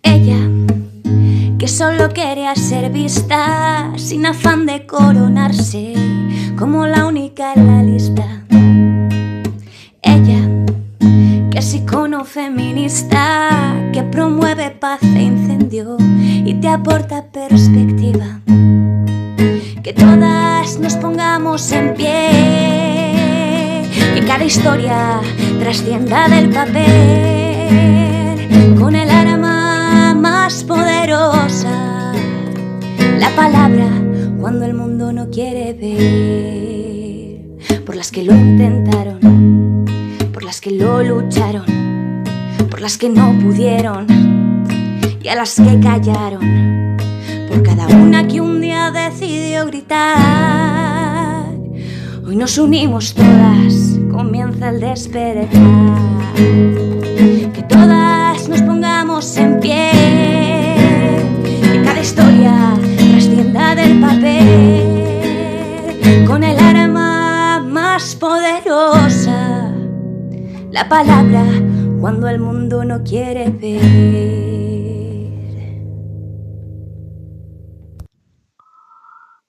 Ella, que solo quería ser vista, sin afán de coronarse, como la única en la lista. Ella, que es icono feminista, que promueve paz e incendio y te aporta perspectiva. Que todas nos pongamos en pie, que cada historia trascienda del papel, con el arma más poderosa, la palabra, cuando el mundo no quiere ver. Por las que lo intentaron, por las que lo lucharon, por las que no pudieron y a las que callaron, por cada una que un día decidió gritar. Hoy nos unimos todas, comienza el despertar. Que todas nos pongamos en pie, que cada historia trascienda del papel, con el arma más poderosa, la palabra, cuando el mundo no quiere ver.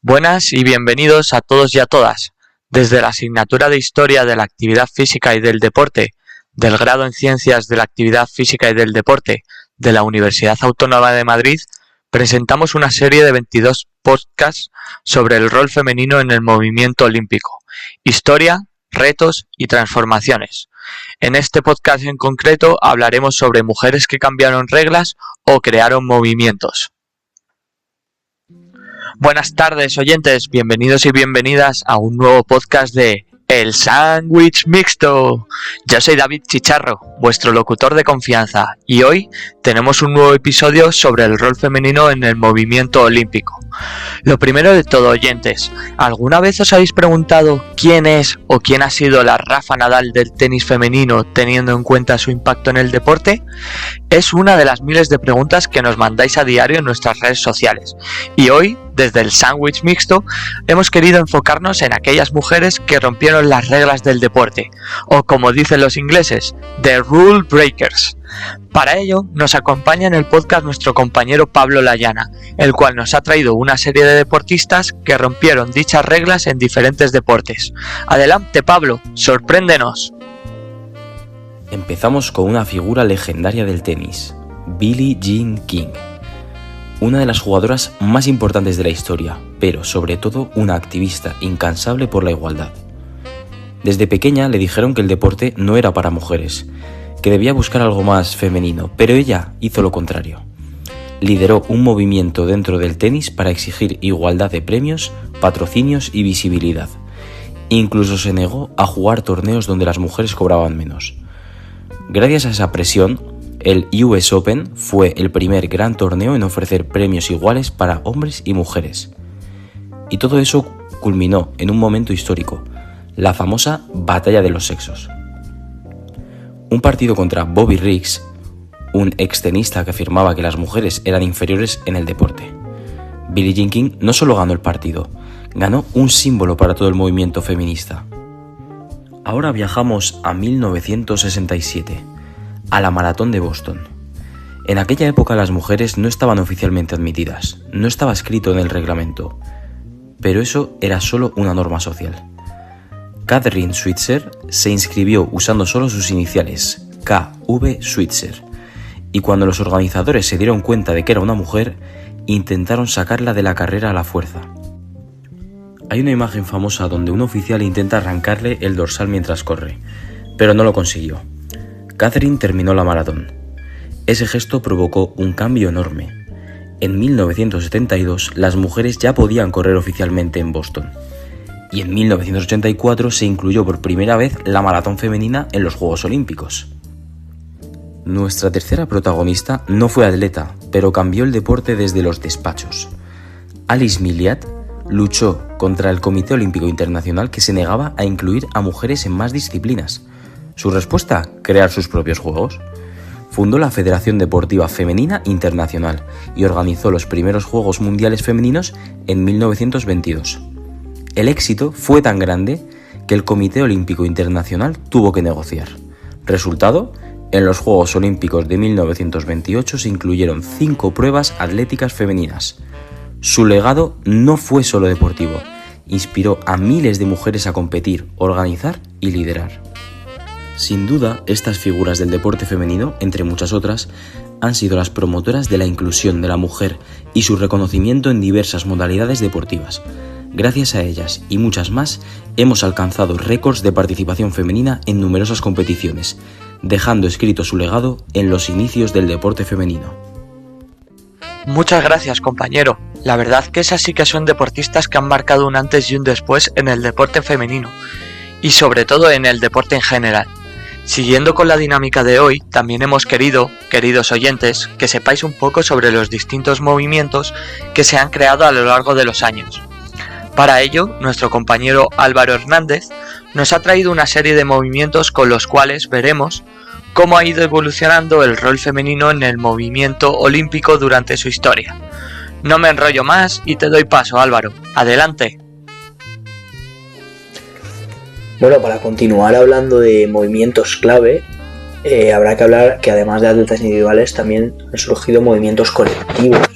Buenas y bienvenidos a todos y a todas. Desde la asignatura de Historia de la Actividad Física y del Deporte, del grado en Ciencias de la Actividad Física y del Deporte de la Universidad Autónoma de Madrid, presentamos una serie de 22 podcasts sobre el rol femenino en el movimiento olímpico, historia, retos y transformaciones. En este podcast en concreto hablaremos sobre mujeres que cambiaron reglas o crearon movimientos. Buenas tardes, oyentes, bienvenidos y bienvenidas a un nuevo podcast de El Sándwich Mixto. Yo soy David Chicharro, vuestro locutor de confianza, y hoy tenemos un nuevo episodio sobre el rol femenino en el movimiento olímpico. Lo primero de todo, oyentes, ¿alguna vez os habéis preguntado quién es o quién ha sido la Rafa Nadal del tenis femenino teniendo en cuenta su impacto en el deporte? Es una de las miles de preguntas que nos mandáis a diario en nuestras redes sociales, y hoy, desde el Sándwich Mixto, hemos querido enfocarnos en aquellas mujeres que rompieron las reglas del deporte, o como dicen los ingleses, The Rule Breakers. Para ello, nos acompaña en el podcast nuestro compañero Pablo Layana, el cual nos ha traído una serie de deportistas que rompieron dichas reglas en diferentes deportes. Adelante, Pablo, sorpréndenos. Empezamos con una figura legendaria del tenis, Billie Jean King. Una de las jugadoras más importantes de la historia, pero sobre todo una activista incansable por la igualdad. Desde pequeña le dijeron que el deporte no era para mujeres, que debía buscar algo más femenino, pero ella hizo lo contrario. Lideró un movimiento dentro del tenis para exigir igualdad de premios, patrocinios y visibilidad. Incluso se negó a jugar torneos donde las mujeres cobraban menos. Gracias a esa presión, el US Open fue el primer gran torneo en ofrecer premios iguales para hombres y mujeres. Y todo eso culminó en un momento histórico, la famosa Batalla de los Sexos. Un partido contra Bobby Riggs, un extenista que afirmaba que las mujeres eran inferiores en el deporte. Billie Jean King no solo ganó el partido, ganó un símbolo para todo el movimiento feminista. Ahora viajamos a 1967, a la Maratón de Boston. En aquella época las mujeres no estaban oficialmente admitidas, no estaba escrito en el reglamento, pero eso era solo una norma social. Kathrine Switzer se inscribió usando solo sus iniciales, KV Switzer, y cuando los organizadores se dieron cuenta de que era una mujer, intentaron sacarla de la carrera a la fuerza. Hay una imagen famosa donde un oficial intenta arrancarle el dorsal mientras corre, pero no lo consiguió. Kathrine terminó la maratón. Ese gesto provocó un cambio enorme. En 1972 las mujeres ya podían correr oficialmente en Boston. Y en 1984 se incluyó por primera vez la maratón femenina en los Juegos Olímpicos. Nuestra tercera protagonista no fue atleta, pero cambió el deporte desde los despachos. Alice Milliat luchó contra el Comité Olímpico Internacional que se negaba a incluir a mujeres en más disciplinas. Su respuesta, crear sus propios juegos. Fundó la Federación Deportiva Femenina Internacional y organizó los primeros Juegos Mundiales Femeninos en 1922. El éxito fue tan grande que el Comité Olímpico Internacional tuvo que negociar. Resultado, En los Juegos Olímpicos de 1928 se incluyeron 5 pruebas atléticas femeninas. Su legado no fue solo deportivo, inspiró a miles de mujeres a competir, organizar y liderar. Sin duda, estas figuras del deporte femenino, entre muchas otras, han sido las promotoras de la inclusión de la mujer y su reconocimiento en diversas modalidades deportivas. Gracias a ellas y muchas más, hemos alcanzado récords de participación femenina en numerosas competiciones, dejando escrito su legado en los inicios del deporte femenino. Muchas gracias, compañero. La verdad que esas sí que son deportistas que han marcado un antes y un después en el deporte femenino, y sobre todo en el deporte en general. Siguiendo con la dinámica de hoy, también hemos querido, queridos oyentes, que sepáis un poco sobre los distintos movimientos que se han creado a lo largo de los años. Para ello, nuestro compañero Álvaro Hernández nos ha traído una serie de movimientos con los cuales veremos cómo ha ido evolucionando el rol femenino en el movimiento olímpico durante su historia. No me enrollo más y te doy paso, Álvaro. Adelante. Bueno, para continuar hablando de movimientos clave, habrá que hablar que además de atletas individuales también han surgido movimientos colectivos.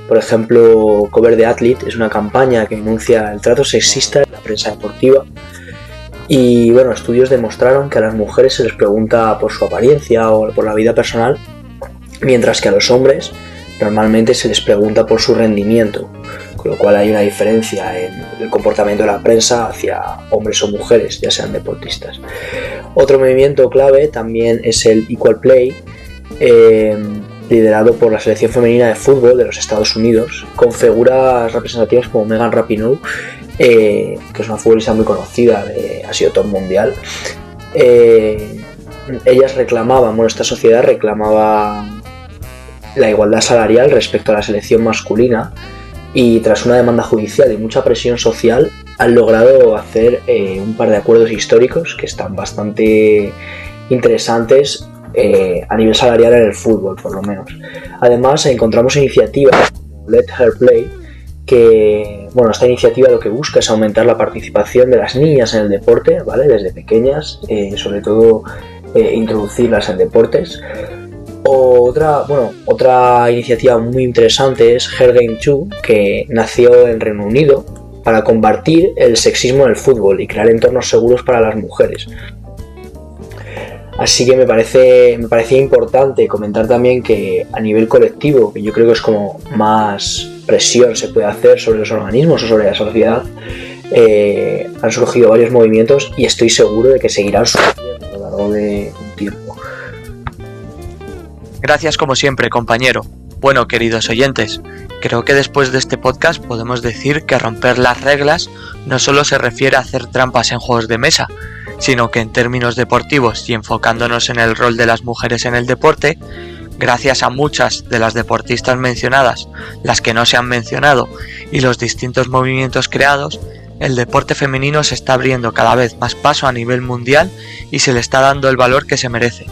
Por ejemplo, Cover the Athlete es una campaña que denuncia el trato sexista en la prensa deportiva. Y bueno, estudios demostraron que a las mujeres se les pregunta por su apariencia o por la vida personal, mientras que a los hombres normalmente se les pregunta por su rendimiento, con lo cual hay una diferencia en el comportamiento de la prensa hacia hombres o mujeres, ya sean deportistas. Otro movimiento clave también es el Equal Play, liderado por la selección femenina de fútbol de los Estados Unidos, con figuras representativas como Megan Rapinoe, que es una futbolista muy conocida, ha sido top mundial. Ellas reclamaban, esta sociedad reclamaba la igualdad salarial respecto a la selección masculina, y tras una demanda judicial y mucha presión social han logrado hacer un par de acuerdos históricos que están bastante interesantes a nivel salarial en el fútbol, por lo menos. Además, encontramos iniciativas como Let Her Play, que, esta iniciativa lo que busca es aumentar la participación de las niñas en el deporte, ¿vale? Desde pequeñas, sobre todo introducirlas en deportes. Otra iniciativa muy interesante es Her Game 2, que nació en Reino Unido para combatir el sexismo en el fútbol y crear entornos seguros para las mujeres. Así que me parecía importante comentar también que a nivel colectivo, que yo creo que es como más presión se puede hacer sobre los organismos o sobre la sociedad, han surgido varios movimientos y estoy seguro de que seguirán surgiendo a lo largo de un tiempo. Gracias como siempre, compañero. Bueno, queridos oyentes, creo que después de este podcast podemos decir que romper las reglas no solo se refiere a hacer trampas en juegos de mesa, sino que en términos deportivos y enfocándonos en el rol de las mujeres en el deporte, gracias a muchas de las deportistas mencionadas, las que no se han mencionado y los distintos movimientos creados, el deporte femenino se está abriendo cada vez más paso a nivel mundial y se le está dando el valor que se merece.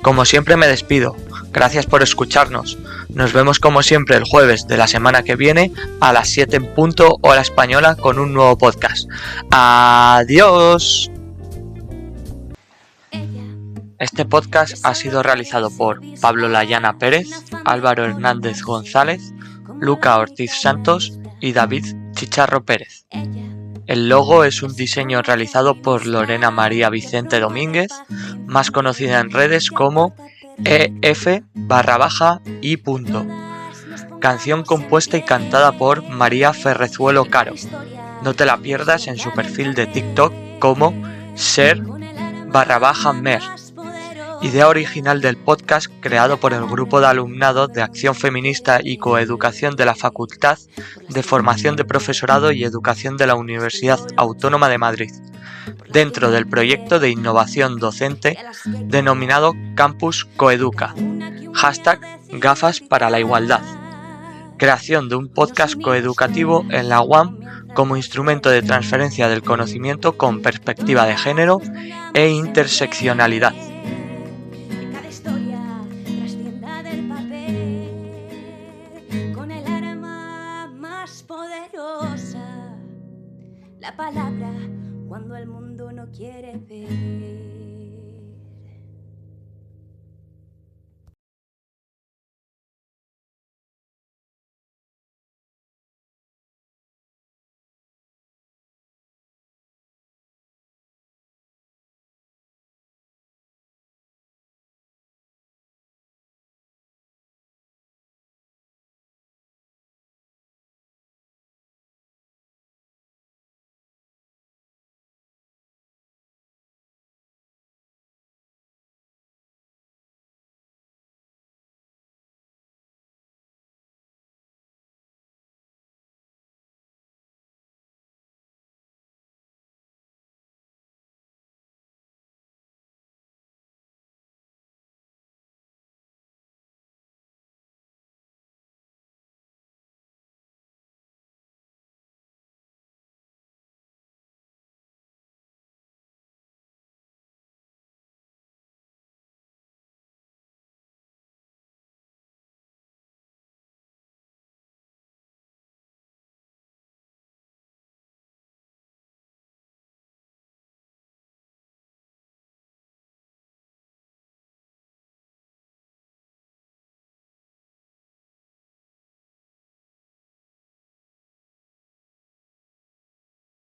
Como siempre me despido. Gracias por escucharnos. Nos vemos como siempre el jueves de la semana que viene a las 7 en punto hora española con un nuevo podcast. ¡Adiós! Este podcast ha sido realizado por Pablo Layana Pérez, Álvaro Hernández González, Luca Ortiz Santos y David Chicharro Pérez. El logo es un diseño realizado por Lorena María Vicente Domínguez, más conocida en redes como EF_I. Canción compuesta y cantada por María Ferrezuelo Caro. No te la pierdas en su perfil de TikTok como ser_mer. Idea original del podcast creado por el grupo de alumnado de Acción Feminista y Coeducación de la Facultad de Formación de Profesorado y Educación de la Universidad Autónoma de Madrid, dentro del proyecto de innovación docente denominado Campus Coeduca, #Gafas para la Igualdad. Creación de un podcast coeducativo en la UAM como instrumento de transferencia del conocimiento con perspectiva de género e interseccionalidad. La palabra cuando el mundo no quiere ver.